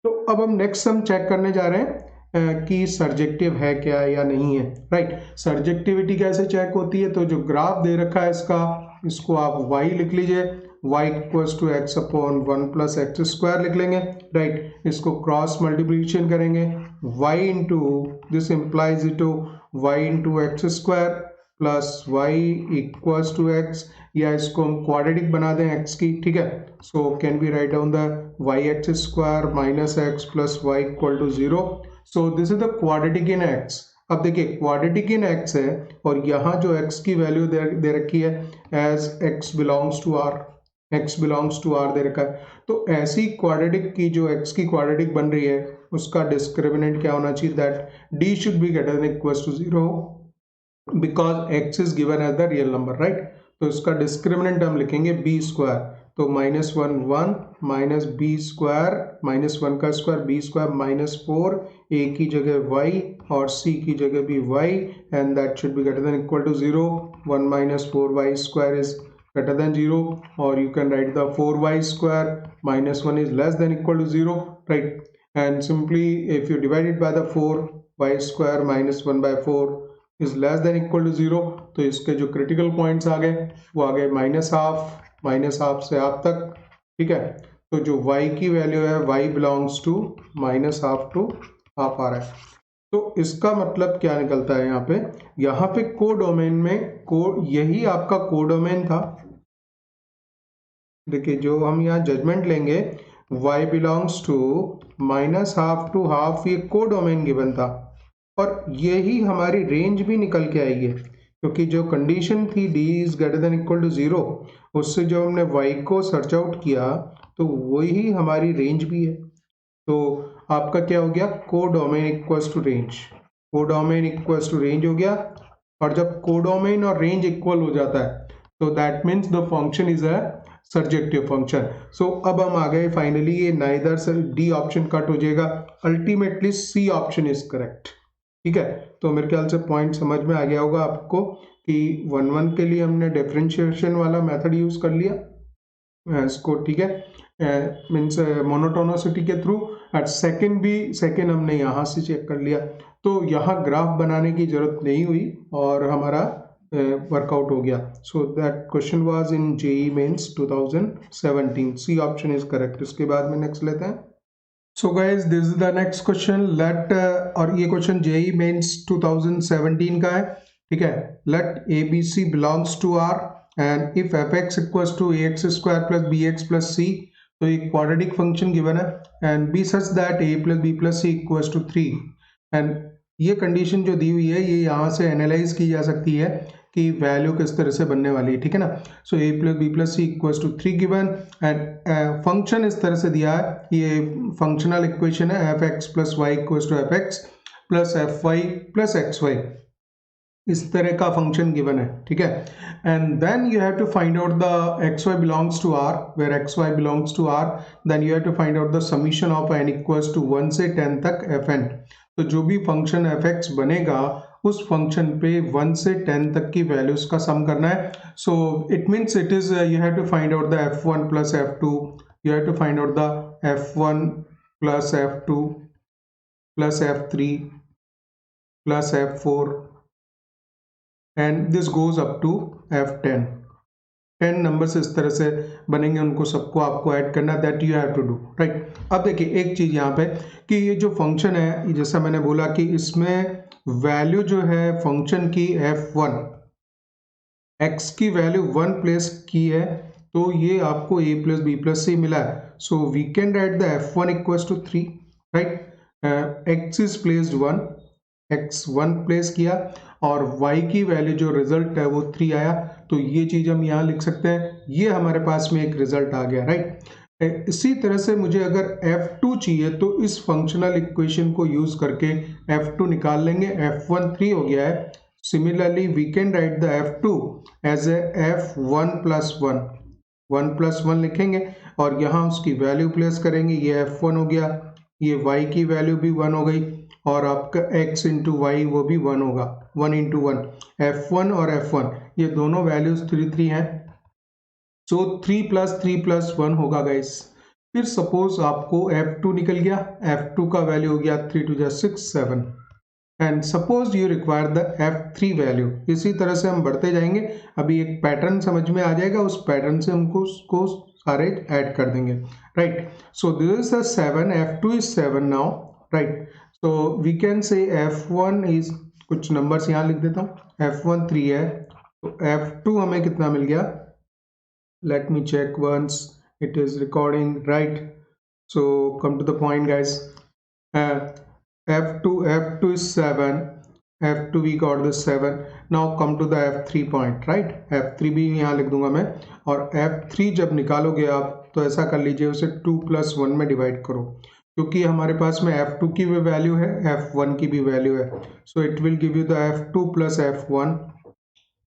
A: तो अब हम नेक्स्ट हम चेक करने जा रहे हैं कि सर्जेक्टिव है क्या या नहीं है, राइट। सर्जेक्टिविटी कैसे चेक होती है, तो जो ग्राफ दे रखा है इसको आप y लिख लीजिए, y equals to x upon 1 plus x square लिख लेंगे, राइट। इसको क्रॉस मल्टीप्लिकेशन करेंगे, y into this implies into y into x square plus y equals to x, या इसको हम क्वाड्रेटिक बना दें x की, ठीक है। So can be write down the y x square minus x plus y equal to 0। So this is the quadratic in x। अब देखिए क्वाड्रेटिक इन x है और यहाँ जो x की वैल्यू दे रखी है as x belongs to r, x belongs to r दे रखा है। तो ऐसी क्वाड्रेटिक की जो x की क्वाड्रेटिक बन रही है उसका डिस्क्रिमिनेंट क्या होना चाहिए, that d should be greater than equals to 0 because x is given as the real number, right. तो इसका डिस्क्रिमिनेंट हम लिखेंगे b स्क्वायर, तो minus 1 1 minus b square, minus 1 का square b square minus 4, a की जगह y और c की जगह भी y, and that should be greater than equal to 0। 1 minus 4y square is greater than 0, or you can write the 4y square minus 1 is less than equal to 0, right? And simply if you divide it by the 4y square minus 1 by 4 is less than equal to 0, तो इसके जो critical points आ गए वो आ गए minus half से half तक, ठीक है। तो जो y की वैल्यू है y belongs to minus half to half आ रहा है। तो इसका मतलब क्या निकलता है यहाँ पे कोडोमेन में यही आपका कोडोमेन था। देखिए जो हम यहाँ जजमेंट लेंगे y belongs to minus half to half, ये कोडोमेन गिवन था और यही हमारी रेंज भी निकल के आई है क्योंकि जो कंडीशन थी d is greater than equal to 0, उससे जो हमने y को सर्च आउट किया तो वही हमारी रेंज भी है। तो आपका क्या हो गया, codomain equals to range, codomain equals to range हो गया। और जब कोडोमेन और रेंज इक्वल हो जाता है तो that means the function is a surjective function. So अब हम आ गए फाइनली, ये नाइदर से डी ऑप्शन कट हो जाएगा, ultimately c option is correct, ठीक है। तो मेरे ख्याल से पॉइंट समझ में आ गया होगा आपको कि 1 1 के लिए हमने डिफरेंशिएशन वाला मेथड यूज कर लिया इसको, ठीक है, मीन्स मोनोटोनिसिटी के थ्रू। और सेकंड हमने यहाँ से चेक कर लिया, तो यहाँ ग्राफ बनाने की जरूरत नहीं हुई और हमारा वर्कआउट हो गया। So that question was in JEE mains 2017, c option is correct. इसके बाद में नेक्स्ट लेते हैं। So guys this is the next question, let, और ये क्वेश्चन जेईई मेंस 2017 का है, ठीक है। Let a b c belongs to R and if f x equals to a x square plus b x plus c, तो ये quadratic function given है, and be such that a plus b plus c equals to 3, and ये condition जो दी हुई है ये यहाँ से एनालाइज की जा सकती है कि वैल्यू किस तरह से बनने वाली है, ठीक है ना। So a plus b plus c equals to 3 given, and function इस तरह से दिया है, ये फंक्शनल इक्वेशन है, f x plus y equals to f x plus f y plus x y, इस तरह का फंक्शन गिवन है, ठीक है। And then you have to find out the x y belongs to R, where x y belongs to R, then you have to find out the summation of n equals to 1 से 10 तक F N. तो जो भी function F x बनेगा उस function पे 1 से 10 तक की वैल्यूज का सम करना है। So it means it is you have to find out the f1 plus f2, you have to find out the f1 plus f2 plus f3 plus f4 and this goes up to f10। 10 numbers इस तरह से बनेंगे, उनको सबको आपको add करना, that you have to do, right. अब देखिए एक चीज यहाँ पे कि ये जो फंक्शन है, जैसा मैंने बोला कि इसमें वैल्यू जो है फंक्शन की f1 x की वैल्यू 1 प्लेस की है तो ये आपको a प्लस बी प्लस से मिला है। So we can write the f1 equals to 3, right. x is placed 1, x 1 place किया और y की वैल्यू जो रिजल्ट है वो 3 आया, तो ये चीज हम यहाँ लिख सकते हैं, ये हमारे पास में एक रिजल्ट आ गया, राइट। इसी तरह से मुझे अगर f2 चाहिए तो इस फंक्शनल इक्वेशन को यूज करके f2 निकाल लेंगे। f1 3 हो गया है। Similarly we can write the f2 as a f1 plus 1 plus 1 लिखेंगे और यहाँ उसकी वैल्यू प्लेस करेंगे, ये f1 हो गया, ये y की वैल्यू भी 1 हो गई और आपका x इंटू वाई वो भी 1 होगा, 1 इंटू 1, f1 और f1 ये दोनों वैल्यूज 3 हैं। सो 3 प्लस 1 होगा गाइस। फिर सपोज आपको f2 निकल गया, f2 का वैल्यू हो गया 3 to 6 7 and suppose you require the f3 value. इसी तरह से हम बढ़ते जाएंगे, अभी एक पैटर्न समझ में आ जाएगा, उस पैटर्न से हमको उसको सारे ऐड कर देंगे, right. So this is the 7, f2 is 7 now, right. तो we can say f1 is, कुछ नंबर्स यहाँ लिख देता हूँ, f1 3 है तो f2 हमें कितना मिल गया, let me check once it is recording, right। so come to the point guys, f2 is 7, f2 we got the 7, now come to the f3 point, right। f3 भी यहाँ लिख दूंगा मैं, और f3 जब निकालोगे आप तो ऐसा कर लीजिए उसे 2 प्लस 1 में डिवाइड करो, क्योंकि हमारे पास में f2 की भी वैल्यू है, f1 की भी वैल्यू है। So it will give you the f2 plus f1,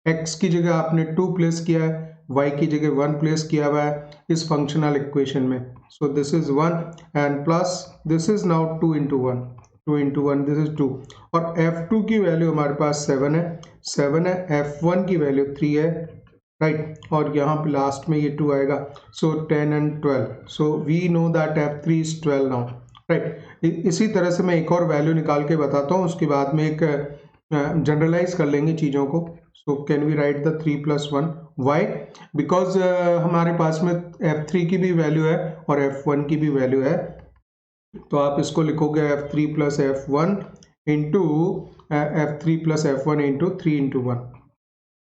A: x की जगह आपने 2 प्लेस किया है, y की जगह 1 प्लेस किया हुआ है इस फंक्शनल इक्वेशन में। सो this is 1 and plus this is now 2 into 1 this is 2 और f2 की वैल्यू हमारे पास 7 है, f1 की वैल्यू 3 है, राइट। और यहाँ पे लास्ट में ये 2 आएगा, so 10 and 12, so we know that f3 is 12 now, right. इसी तरह से मैं एक और वैल्यू निकाल के बताता हूँ, उसके बाद में एक जनरलाइज कर लेंगे चीज़ों को। So can we write the 3 plus 1, y, because हमारे पास में f3 की भी वैल्यू है और f1 की भी वैल्यू है, तो आप इसको लिखोगे f3 plus f1 into f3 plus f1 into 3 into 1,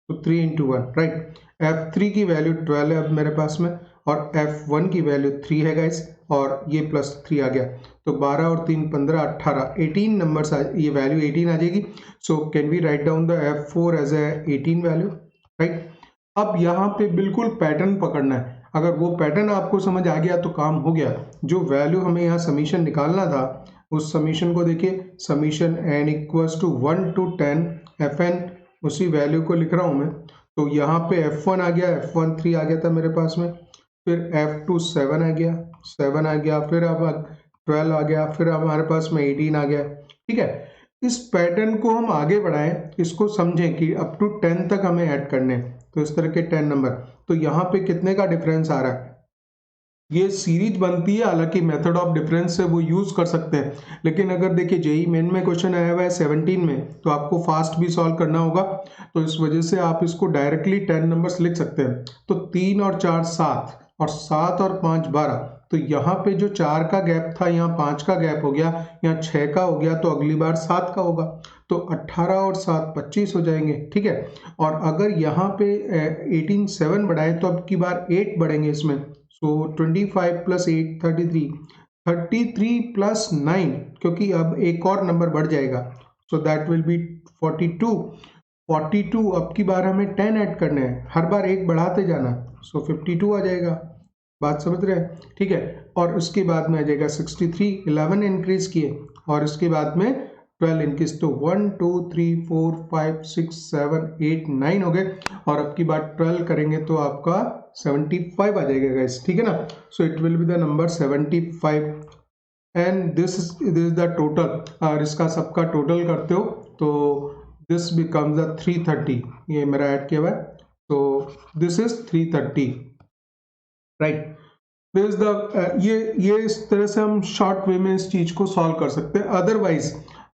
A: तो 3 इंटू 1, राइट। f3 की वैल्यू 12 है अब मेरे पास में और f1 की वैल्यू 3 है गाइस, और ये प्लस 3 आ गया, तो 12 और 3 15 18 18 नंबर्स, ये वैल्यू 18 आ जाएगी। So can we write down the f4 as a 18 value, right. अब यहाँ पे बिल्कुल पैटर्न पकड़ना है, अगर वो पैटर्न आपको समझ आ गया तो काम हो गया। जो वैल्यू हमें यहाँ समीशन निकालना था उस समीशन को देखिए, summation n equals to 1 to 10 fn, उसी वैल्यू को लिख रहा हूँ मैं। तो यहाँ पे f1 आ गया, f1 3 आ गया था मेरे पास में, फिर f2 7 आ गया, फिर अब 12 आ गया, फिर हमारे पास में 18 आ गया, ठीक है। इस पैटर्न को हम आगे बढ़ाएं, इसको समझें कि अप टू 10 तक हमें ऐड करने हैं, तो इस तरह के 10 नंबर, तो यहाँ पे कितने का डिफरेंस आ रहा है, ये सीरीज बनती है, हालांकि मेथड ऑफ डिफरेंस से वो यूज कर सकते हैं, लेकिन अगर देखिए जेई मेन में क्वेश्चन आया हुआ है 17 में, तो आपको फास्ट भी सॉल्व करना होगा, तो इस वजह से आप इसको डायरेक्टली 10 नंबर्स लिख सकते हैं। तो 3 और 4 7 और 7 और 5 12, तो यहाँ पे जो 4 का गैप था यहाँ 5 का गैप हो गया, यहाँ 6 का हो गया, तो अगली बार 7 का होगा, तो 18 और 7 25 हो जाएंगे, ठीक है। और अगर यहाँ पे 18 7 बढ़ाए तो अब की बार 8 बढ़ेंगे इसमें, सो 25 प्लस 8 33 प्लस 9, क्योंकि अब एक और नंबर बढ़ जाएगा, सो दैट विल बी 42 अब की बार हमें 10 ऐड करने हैं, हर बार एक बढ़ाते जाना, सो 52 आ जाएगा, बात समझ रहे हैं, ठीक है। और उसके बाद में आ जाएगा 63, 11 इंक्रीज किए और इसके बाद में 12 इंक्रीज, तो 1 2 3 4 5 6 7 8 9 हो गए, और अब की बार 12 करेंगे तो आपका 75 आ जाएगा गाइस, ठीक है ना। So it will be the number 75 and this is the total, और इसका सबका टोटल करते हो तो दिस बिकम्स द 330, ये मेरा ऐड किया हुआ है, तो this is 330, right. This the ये इस तरह से हम शॉर्ट वे में इस चीज को सॉल्व कर सकते हैं। अदरवाइज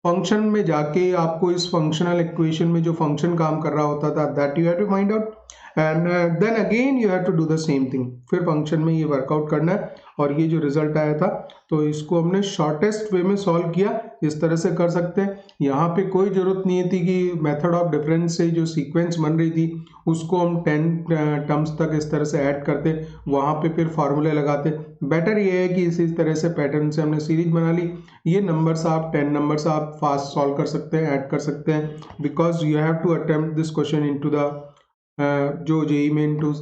A: फंक्शन में जाके आपको इस फंक्शनल इक्वेशन में जो फंक्शन काम कर रहा होता था that you have to find out and then again you have to do the same thing, फिर फंक्शन में ये वर्कआउट करना है, और ये जो रिजल्ट आया था तो इसको हमने शॉर्टेस्ट वे में सॉल्व किया, इस तरह से कर सकते हैं। यहाँ पे कोई जरूरत नहीं थी कि मेथड ऑफ डिफरेंस से जो सीक्वेंस बन रही थी उसको हम 10 टर्म्स तक इस तरह से ऐड करते, वहाँ पे फिर फार्मूले लगाते। बेटर ये है कि इसी तरह से पैटर्न से हमने सीरीज बना ली। ये नंबर्स आप 10 नंबर्स आप फास्ट सॉल्व कर सकते हैं, ऐड कर सकते हैं, because you have to attempt this question into the जो जेईई में इनटू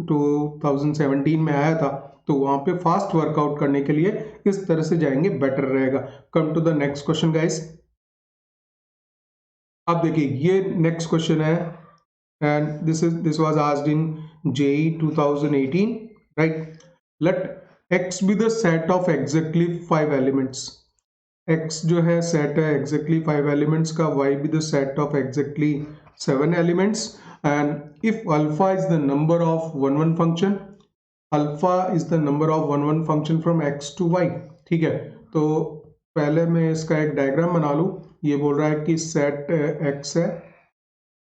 A: 2017 में आया था, तो वहाँ पे फास्ट वर्कआउट करने के लिए इस तरह से जाएंगे, बेटर रहेगा। Come to the next question guys. अब देखिए ये नेक्स्ट क्वेश्चन है, and this was asked in JEE 2018, right? Let X be the set of exactly 5 elements. X जो है सेट है exactly 5 elements का, Y be the set of exactly 7 elements, and if alpha is the number of one function, alpha is the number of one function from X to Y, ठीक है। तो पहले मैं इसका एक डायग्राम बना लूँ। ये बोल रहा है कि सेट X है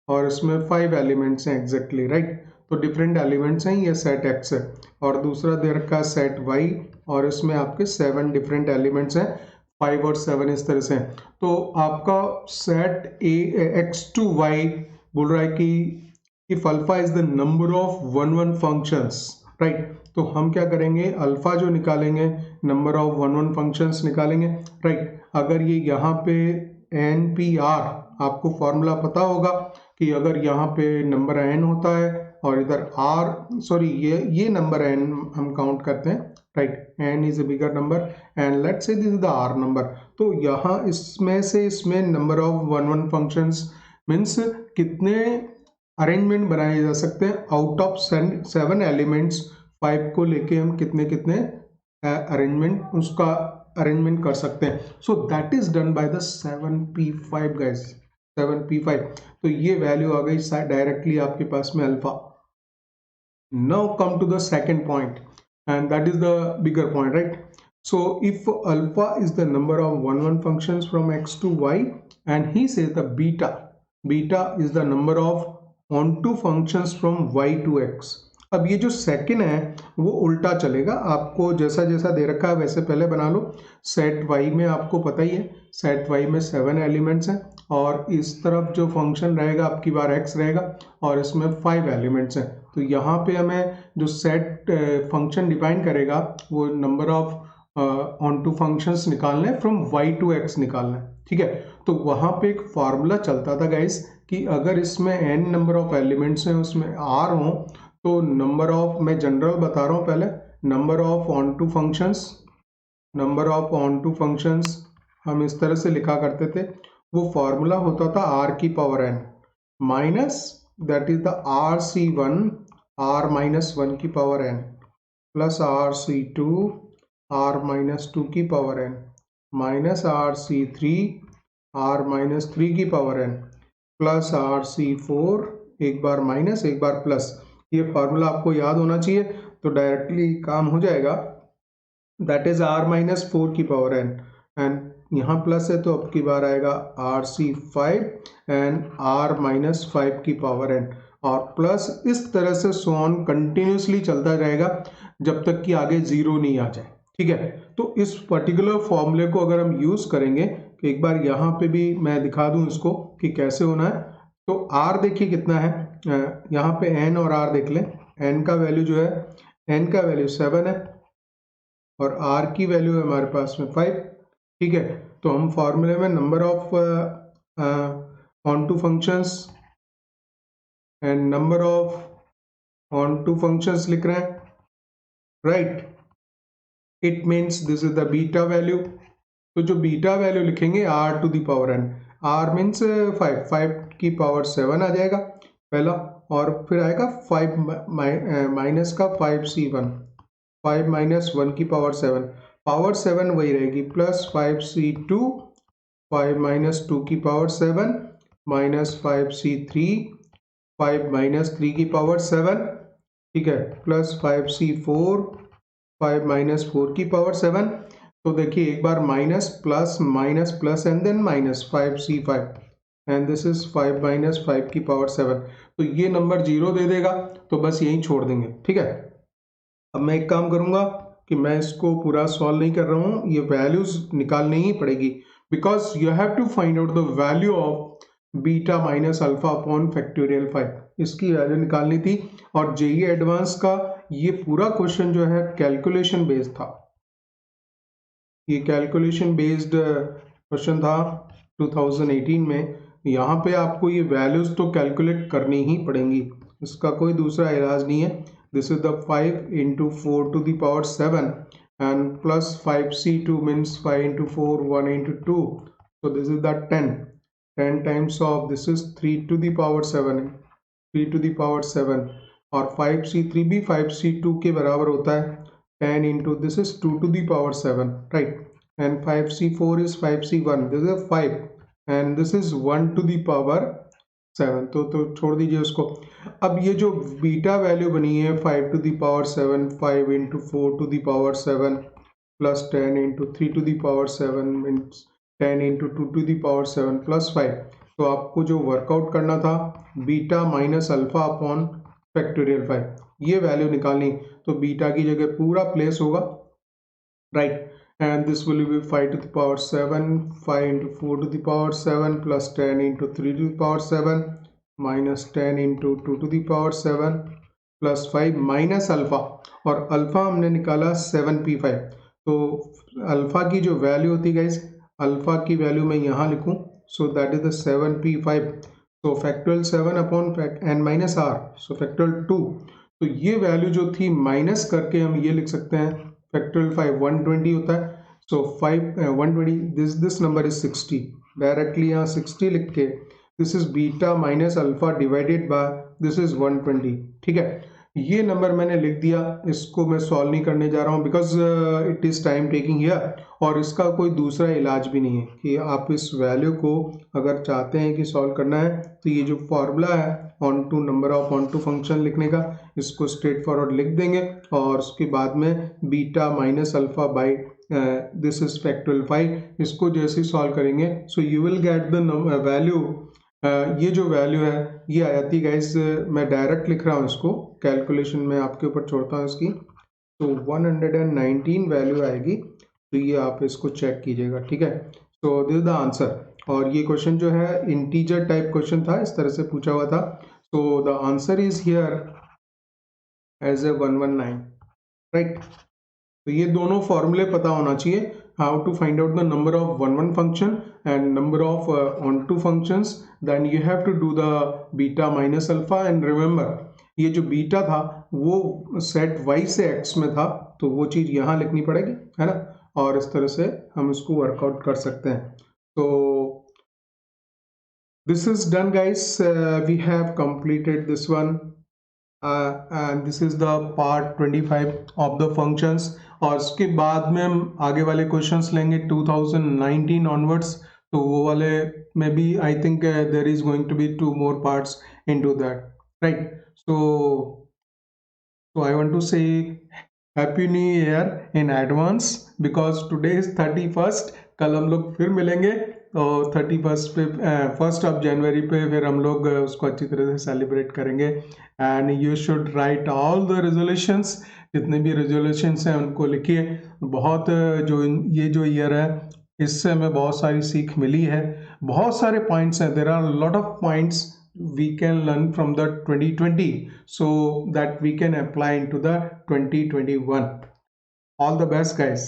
A: और इसमें 5 एलिमेंट्स हैं एग्जैक्टली, राइट? तो डिफरेंट एलिमेंट्स हैं, ये सेट एक्स है। और दूसरा दे रखा है सेट वाई, और इसमें आपके 7 डिफरेंट एलिमेंट्स हैं, 5 और 7 इस तरह से हैं। तो आपका सेट एक्स टू वाई बोल रहा है कि if alpha is the number of one functions, right? तो हम क्या करेंगे, अल्फा जो निकालेंगे, नंबर ऑफ वन फंक्शंस निकालेंगे, राइट? अगर ये यहाँ पे NPR, आपको फॉर्मूला पता होगा कि अगर यहाँ पे नंबर n होता है और इधर r, सॉरी ये नंबर n हम काउंट करते हैं, right? n is a bigger number and let's say this is the r number. तो यहाँ इसमें से इसमें number of one functions means कितने अरेंजमेंट बनाए जा सकते हैं आउट ऑफ 7 एलिमेंट्स, 5 को लेके हम कितने कितने अरेंजमेंट उसका अरेंजमेंट कर सकते हैं। सो that is done by the 7p5 guys, 7p5। तो ये वैल्यू आ गई डायरेक्टली आपके पास में alpha. Now come to the second point, and that is the bigger point, right? So if alpha is the number of one functions from x to y and he says the beta is the number of onto functions from y to x। अब ये जो second है वो उल्टा चलेगा, आपको जैसा जैसा दे रखा है वैसे पहले बना लो। सेट y में आपको पता ही है, सेट y में 7 एलिमेंट्स हैं, और इस तरफ जो फंक्शन रहेगा आपकी बार x रहेगा, और इसमें 5 एलिमेंट्स हैं। तो यहाँ पे हमें जो सेट फंक्शन डिफाइन करेगा वो number of onto functions निकालने फ्रॉम y to x निकालना, ठीक है? तो वहाँ पे एक फार्मूला चलता था गाइस कि अगर इसमें n नंबर ऑफ एलिमेंट्स हैं, उसमें r हो, तो नंबर ऑफ, मैं जनरल बता रहा हूँ पहले, number of onto functions हम इस तरह से लिखा करते थे। वो फॉर्मूला होता था r की power n minus that is the rc1 r minus 1 की power n plus rc2 r minus 2 की power n minus rc3 r minus 3 की पावर n प्लस rc4, एक बार माइनस एक बार प्लस। ये फार्मूला आपको याद होना चाहिए, तो डायरेक्टली काम हो जाएगा। दैट इज r माइनस 4 की पावर n, एंड यहाँ प्लस है तो अब की बार आएगा rc5 एंड r माइनस 5 की पावर n, और प्लस इस तरह से सो ऑन कंटिन्यूसली चलता रहेगा जब तक कि आगे जीरो नहीं आ जाए, ठीक है? तो इस पर्टिकुलर फॉर्मूले को अगर हम यूज करेंगे, एक बार यहाँ पे भी मैं दिखा दूं इसको कि कैसे होना है। तो r देखिए कितना है, यहाँ पे n और r देख लें। n का वैल्यू जो है, n का वैल्यू 7 है और r की वैल्यू है हमारे पास में 5, ठीक है? तो हम फॉर्मूले में number of onto functions and number of onto functions लिख रहे हैं, right? It means this is the beta value. तो जो बीटा वैल्यू लिखेंगे r to the power n, r means 5 की पावर 7 आ जाएगा पहला, और फिर आएगा 5 माइनस का 5c1, 5 माइनस 1 की पावर 7, पावर 7 वही रहेगी, प्लस 5c2 5 माइनस 2 की पावर 7 माइनस 5c3 5 माइनस 3 की पावर 7, ठीक है? प्लस 5c4 5 माइनस 4 की पावर 7। तो देखिए एक बार minus plus and then minus 5c5 and this is 5 minus 5 की पावर 7। तो ये नंबर 0 दे देगा, तो बस यही छोड़ देंगे, ठीक है? अब मैं एक काम करूंगा कि मैं इसको पूरा सॉल्व नहीं कर रहा हूँ, ये वैल्यूज निकालनी ही पड़ेगी, because you have to find out the value of beta minus alpha upon factorial 5 इसकी वैल्यू निकालनी थी। और जेईई एडवांस का ये पूरा क्वेश्चन जो है कैलकुलेशन बेस्ड था, ये कैलकुलेशन बेस्ड क्वेश्चन था 2018 में। यहाँ पे आपको ये वैल्यूज तो कैलकुलेट करनी ही पड़ेंगी, इसका कोई दूसरा इलाज नहीं है। This is the 5 into 4 to the power 7 and plus 5c2 means 5 into 4 1 into 2, so this is the 10 times of this is 3 to the power 7, 3 to the power 7 और 5c3 भी 5c2 के बराबर होता है 10 into this is 2 to the power 7, right, and 5c4 is 5c1, this is 5 and this is 1 to the power 7, तो छोड़ दीजिए उसको। अब ये जो बीटा वैल्यू बनी है 5 to the power 7, 5 into 4 to the power 7 plus 10 into 3 to the power 7 means 10 into 2 to the power 7 plus 5, तो आपको जो वर्कआउट करना था beta minus alpha upon factorial 5, ये वैल्यू निकालनी। तो बीटा की जगह पूरा प्लेस होगा, right, and this will be 5 to the power 7, 5 into 4 to the power 7 plus 10 into 3 to the power 7 minus 10 into 2 to the power 7 plus 5 minus alpha, और alpha हमने निकाला 7p5। तो अल्फा की जो वैल्यू होती है गाइस, अल्फा की value मैं यहाँ लिखूँ, सो दैट इज द 7p5, तो factorial 7 upon n minus r, so factorial 2। तो ये वैल्यू जो थी माइनस करके हम ये लिख सकते हैं फैक्टोरियल 5 120 होता है, सो 5 120 दिस नंबर इज 60, डायरेक्टली यहाँ 60 लिख के this is beta minus alpha divided by this is 120, ठीक है। ये नंबर मैंने लिख दिया, इसको मैं सॉल्व नहीं करने जा रहा हूँ because it is time taking here, और इसका कोई दूसरा इलाज भी नहीं है कि आप इस वैल्यू को अगर चाहते हैं कि सॉल्व करना है तो ये जो फॉर्मूला है onto number of onto function लिखने का, इसको स्ट्रेट फॉरवर्ड लिख देंगे और उसके बाद में beta minus alpha by this is factorial 5, इसको जैसे सॉल्व करेंगे so you will get the value. ये जो वैल्यू है ये आ जाती है गाइस, मैं डायरेक्ट लिख रहा हूँ इसको, कैलकुलेशन में आपके ऊपर छोड़ता हूँ इसकी, तो 119 वैल्यू आएगी। तो ये आप इसको चेक कीजिएगा, ठीक है। So this is the answer, और ये क्वेश्चन जो है इंटीजर टाइप क्वेश्चन था, इस तरह से पूछा हुआ था। So the answer is here as a 119, राइट। तो ये दोनों फॉर्मूले पता होना चाहिए, how to find out the number of one function and number of onto functions, then you have to do the beta minus alpha, and remember ये जो बीटा था वो सेट y से x में था, तो वो चीज़ यहाँ लिखनी पड़ेगी, है ना, और इस तरह से हम इसको वर्कआउट कर सकते हैं। तो this is done guys, we have completed this one, and this is the part 25 of the functions, और उसके बाद में हम आगे वाले क्वेश्चंस लेंगे 2019 ऑनवर्ड्स, तो वो वाले में भी I think there is going to be 2 more parts into that, right? So I want to say happy new year in advance, because today is 31st, कल हम लोग फिर मिलेंगे और 31st पे 1st ऑफ जनवरी पे फिर हम लोग उसको अच्छी तरह से सेलिब्रेट करेंगे। And you should write all the resolutions, जितने भी रेजोल्यूशंस हैं उनको लिखिए। बहुत जो ये जो ईयर है इससे हमें बहुत सारी सीख मिली है, बहुत सारे पॉइंट्स हैं, there are lot of points we can learn from the 2020 so that we can apply into the 2021. All the best guys.